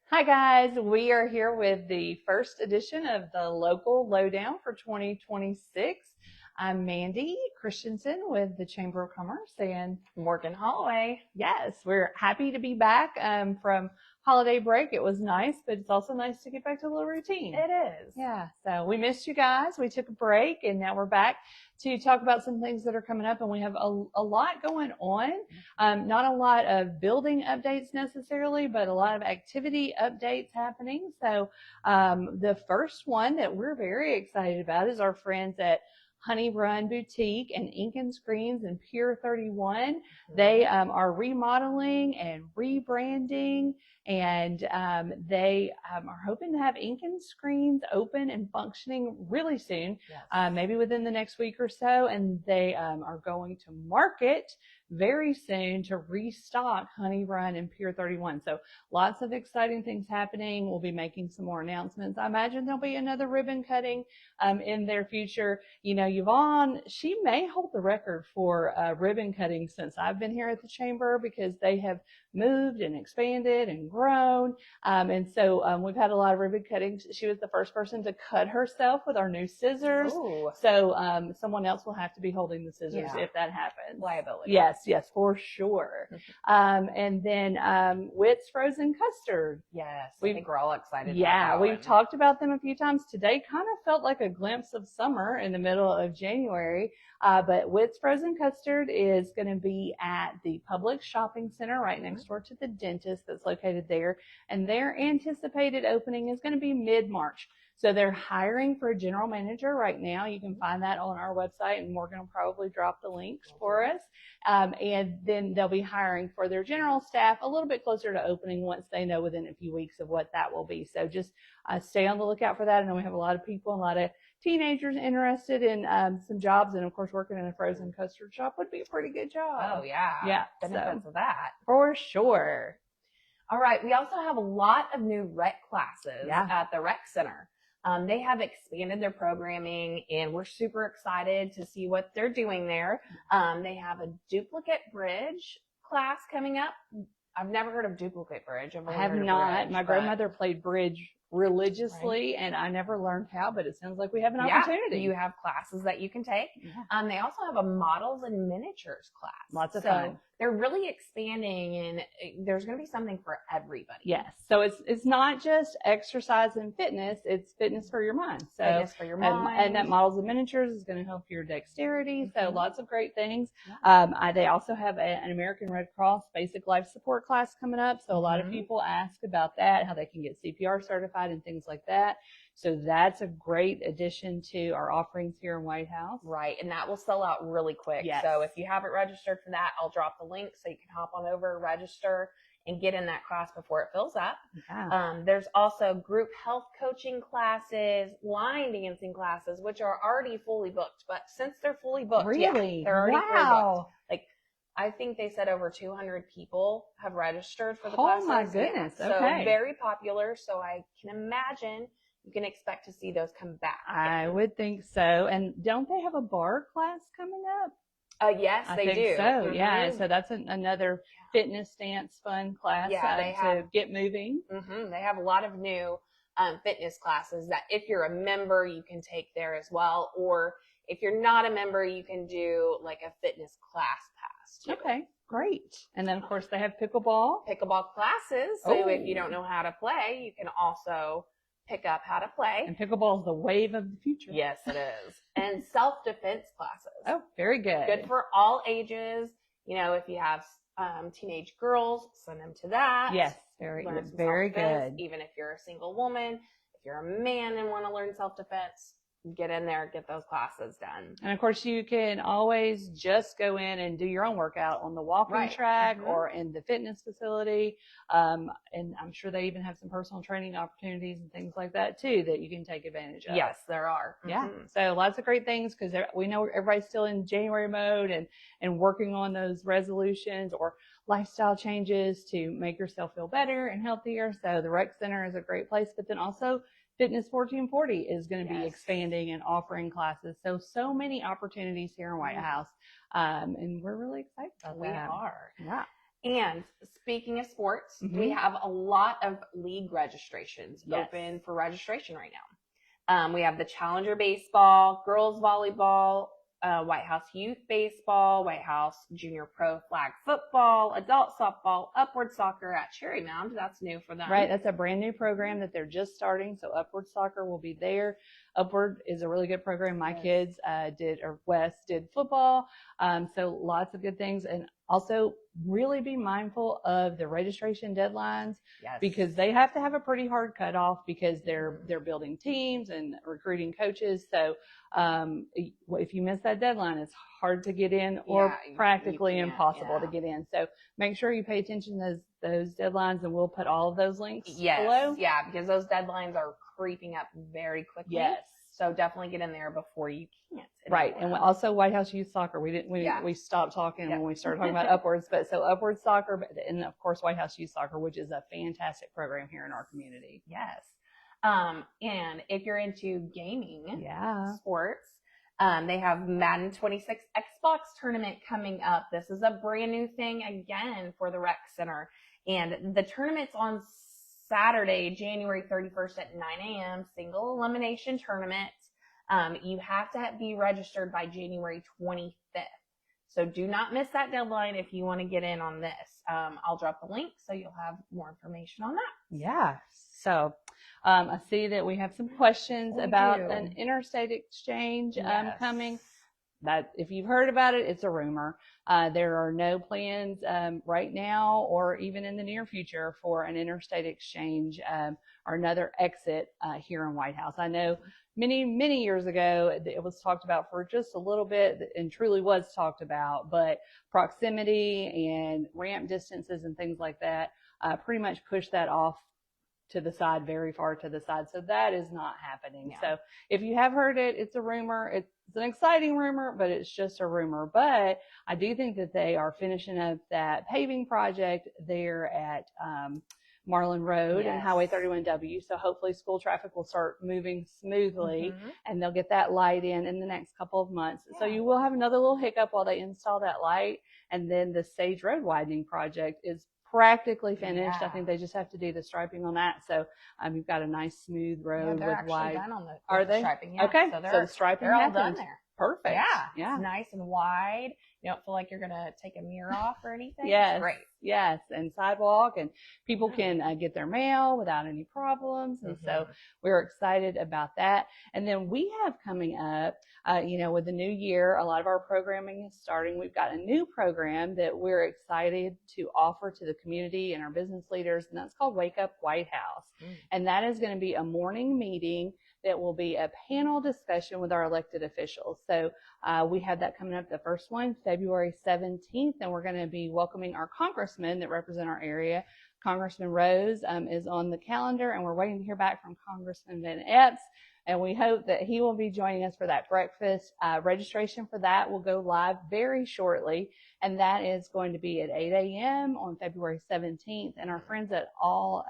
Hi guys, we are here with the first edition of the Local Lowdown for 2026. I'm Mandy Christensen with the Chamber of Commerce and Morgan Holloway. yes, we're happy to be back from holiday break. It was nice, but it's also nice to get back to a little routine. It is. Yeah, so we missed you guys. We took a break and now we're back to talk about some things that are coming up, and we have a lot going on. Not a lot of building updates necessarily, but a lot of activity updates happening. So the first one that we're very excited about is our friends at Honey Run Boutique and Ink and Screens in Pier 31. They are remodeling and rebranding, and they are hoping to have Ink and Screens open and functioning really soon, maybe within the next week or so. And they are going to market very soon to restock Honey Run and Pier 31. So lots of exciting things happening. We'll be making some more announcements. I imagine there'll be another ribbon cutting in their future. You know, Yvonne, she may hold the record for ribbon cutting since I've been here at the Chamber, because they have moved and expanded and grown. And so we've had a lot of ribbon cuttings. She was the first person to cut herself with our new scissors. Ooh. So someone else will have to be holding the scissors if that happens. Liability. Yes, for sure. And then Whit's Frozen Custard. Yes, I think we're all excited. Yeah, we've talked about them a few times. Today kind of felt like a glimpse of summer in the middle of January. But Whit's Frozen Custard is going to be at the Public Shopping Center right next door to the dentist that's located there. And their anticipated opening is going to be mid-March. So they're hiring for a general manager right now. You can find that on our website, and Morgan will probably drop the links for us. And then they'll be hiring for their general staff a little bit closer to opening once they know within a few weeks of what that will be. So just stay on the lookout for that. I know we have a lot of people, a lot of teenagers interested in some jobs, and of course working in a frozen custard shop would be a pretty good job. Oh yeah. Yeah. Benefits of that. For sure. All right. We also have a lot of new rec classes at the rec center. They have expanded their programming, and we're super excited to see what they're doing there. They have a duplicate bridge class coming up. I've never heard of duplicate bridge. I have not. My grandmother played bridge religiously, and I never learned how, but it sounds like we have an opportunity. You have classes that you can take. They also have a models and miniatures class. Lots of fun. They're really expanding, and there's going to be something for everybody. Yes. So it's not just exercise and fitness, it's fitness for your mind. So fitness for your mind. And that models and miniatures is going to help your dexterity. So lots of great things. They also have an American Red Cross basic life support class coming up. So a lot of people ask about that, how they can get CPR certified and things like that. So that's a great addition to our offerings here in White House. Right. And that will sell out really quick. Yes. So if you haven't registered for that, I'll drop the link so you can hop on over, register, and get in that class before it fills up. Yeah. There's also group health coaching classes, line dancing classes, which are already fully booked. But since they're fully booked, really? they're already fully booked. Like, I think they said over 200 people have registered for the classes. Oh my goodness. Yeah. Okay. So very popular. So I can imagine you can expect to see those come back. I would think so. And don't they have a bar class coming up? Yes, they do. So yeah, so that's another fitness, dance, fun class to get moving. They have a lot of new fitness classes that if you're a member, you can take there as well. Or if you're not a member, you can do like a fitness class pass too. Okay, great. And then of course they have pickleball classes. So if you don't know how to play, you can also pick up how to play. And pickleball is the wave of the future. Yes, it is. And self-defense classes. Oh, very good. Good for all ages. You know, if you have teenage girls, send them to that. Yes, very good. Even if you're a single woman, if you're a man and want to learn self-defense, get in there, get those classes done. And of course, you can always just go in and do your own workout on the walking track or in the fitness facility. And I'm sure they even have some personal training opportunities and things like that too that you can take advantage of. Yes, there are. Yeah. So lots of great things, because we know everybody's still in January mode and working on those resolutions or lifestyle changes to make yourself feel better and healthier. So the rec center is a great place, but then also Fitness 1440 is going to be expanding and offering classes. So many opportunities here in White House. And we're really excited about that. We are. Yeah. And speaking of sports, Mm-hmm. we have a lot of league registrations open for registration right now. We have the Challenger baseball, girls volleyball, White House youth baseball, White House junior pro flag football, adult softball, upward soccer at Cherry Mound. That's new for them. Right. That's a brand new program that they're just starting. So Upward Soccer will be there. Upward is a really good program. My kids Wes did football. So lots of good things. And also really be mindful of the registration deadlines because they have to have a pretty hard cutoff because they're building teams and recruiting coaches. So if you miss that deadline, it's hard to get in or practically impossible to get in. So make sure you pay attention to those deadlines, and we'll put all of those links below. Yeah, because those deadlines are creeping up very quickly. Yes. So definitely get in there before you can't. Right. And also White House Youth Soccer. We stopped talking when we started talking about Upwards, but so Upwards Soccer and of course White House Youth Soccer, which is a fantastic program here in our community. Yes. And if you're into gaming sports, they have Madden 26 Xbox tournament coming up. This is a brand new thing again for the rec center. And the tournament's on Saturday, January 31st at 9 a.m. Single elimination tournament. You have to be registered by January 25th. So do not miss that deadline if you want to get in on this. I'll drop the link so you'll have more information on that. Yeah. So I see that we have some questions about an interstate exchange coming. That if you've heard about it, it's a rumor. There are no plans right now or even in the near future for an interstate exchange or another exit here in White House. I know many years ago it was talked about for just a little bit and truly was talked about, but proximity and ramp distances and things like that pretty much pushed that off to the side, very far to the side. So that is not happening. So if you have heard it, it's a rumor. It's an exciting rumor, but it's just a rumor. But I do think that they are finishing up that paving project there at Marlin Road and Highway 31W. So hopefully school traffic will start moving smoothly and they'll get that light in the next couple of months. So you will have another little hiccup while they install that light. And then the Sage Road widening project is practically finished. I think they just have to do the striping on that. So you've got a nice smooth road with wide. Done on the Are they? striping? Okay. So the striping they're all happened. done there. Perfect. Yeah. It's nice and wide. You don't feel like you're gonna take a mirror off or anything. Yes. Great. Yes. And sidewalk, and people can get their mail without any problems. And so we're excited about that. And then we have coming up, with the new year, a lot of our programming is starting. We've got a new program that we're excited to offer to the community and our business leaders, and that's called Wake Up White House. And that is going to be a morning meeting that will be a panel discussion with our elected officials. So we have that coming up, the first one, February 17th, and we're going to be welcoming our congressmen that represent our area. Congressman Rose is on the calendar, and we're waiting to hear back from Congressman Van Epps, and we hope that he will be joining us for that breakfast. Registration for that will go live very shortly, and that is going to be at 8 a.m. on February 17th, and our friends at All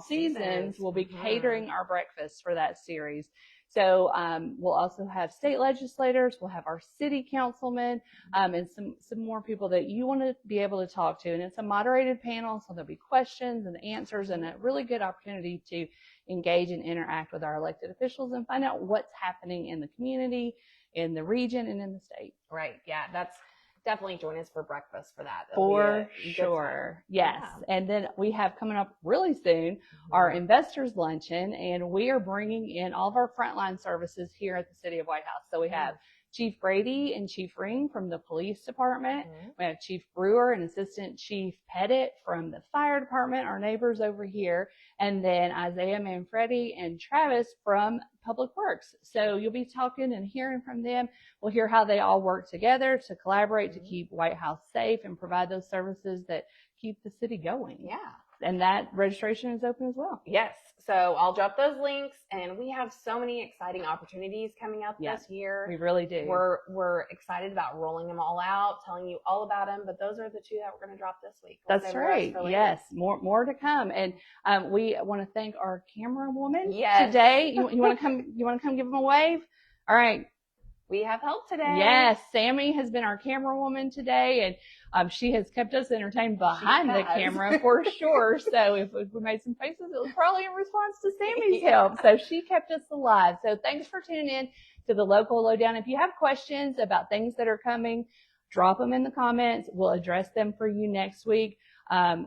Seasons will be catering our breakfast for that series. So we'll also have state legislators, we'll have our city councilmen, and some more people that you want to be able to talk to. And it's a moderated panel, so there'll be questions and answers and a really good opportunity to engage and interact with our elected officials and find out what's happening in the community, in the region, and in the state. Right. Yeah. That's definitely join us for breakfast for that. For sure. Yes. Yeah. And then we have coming up really soon our investors luncheon, and we are bringing in all of our frontline services here at the City of White House. So we have Chief Brady and Chief Ring from the police department. We have Chief Brewer and Assistant Chief Pettit from the fire department, our neighbors over here. And then Isaiah Manfredi and Travis from Public Works. So you'll be talking and hearing from them. We'll hear how they all work together to collaborate to keep White House safe and provide those services that keep the city going. Yeah. And that registration is open as well. Yes. So I'll drop those links, and we have so many exciting opportunities coming up this year. We really do. We're excited about rolling them all out, telling you all about them, but those are the two that we're going to drop this week. That's right. Yes. More to come. And we want to thank our camera woman today. You want to come give them a wave? All right. We have help today. Yes, Sammy has been our camera woman today, and she has kept us entertained behind the camera for sure. So if we made some faces, it was probably in response to Sammy's help. So she kept us alive. So thanks for tuning in to the Local Lowdown. If you have questions about things that are coming, drop them in the comments. We'll address them for you next week.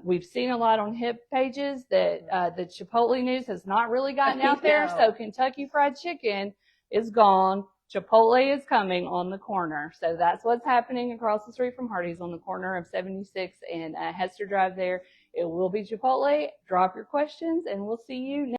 We've seen a lot on HIP pages that the Chipotle news has not really gotten out there. So Kentucky Fried Chicken is gone. Chipotle is coming on the corner. So that's what's happening across the street from Hardee's on the corner of 76 and Hester Drive there. It will be Chipotle. Drop your questions and we'll see you next